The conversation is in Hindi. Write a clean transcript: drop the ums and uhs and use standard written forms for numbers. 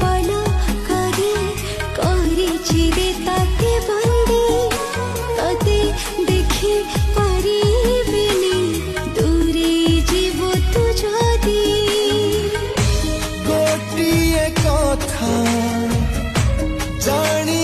पला करे चिरे ताते बंदी ताते देखी पारिबिनी दूरे जीव तु जदी गोटिए कथा जानी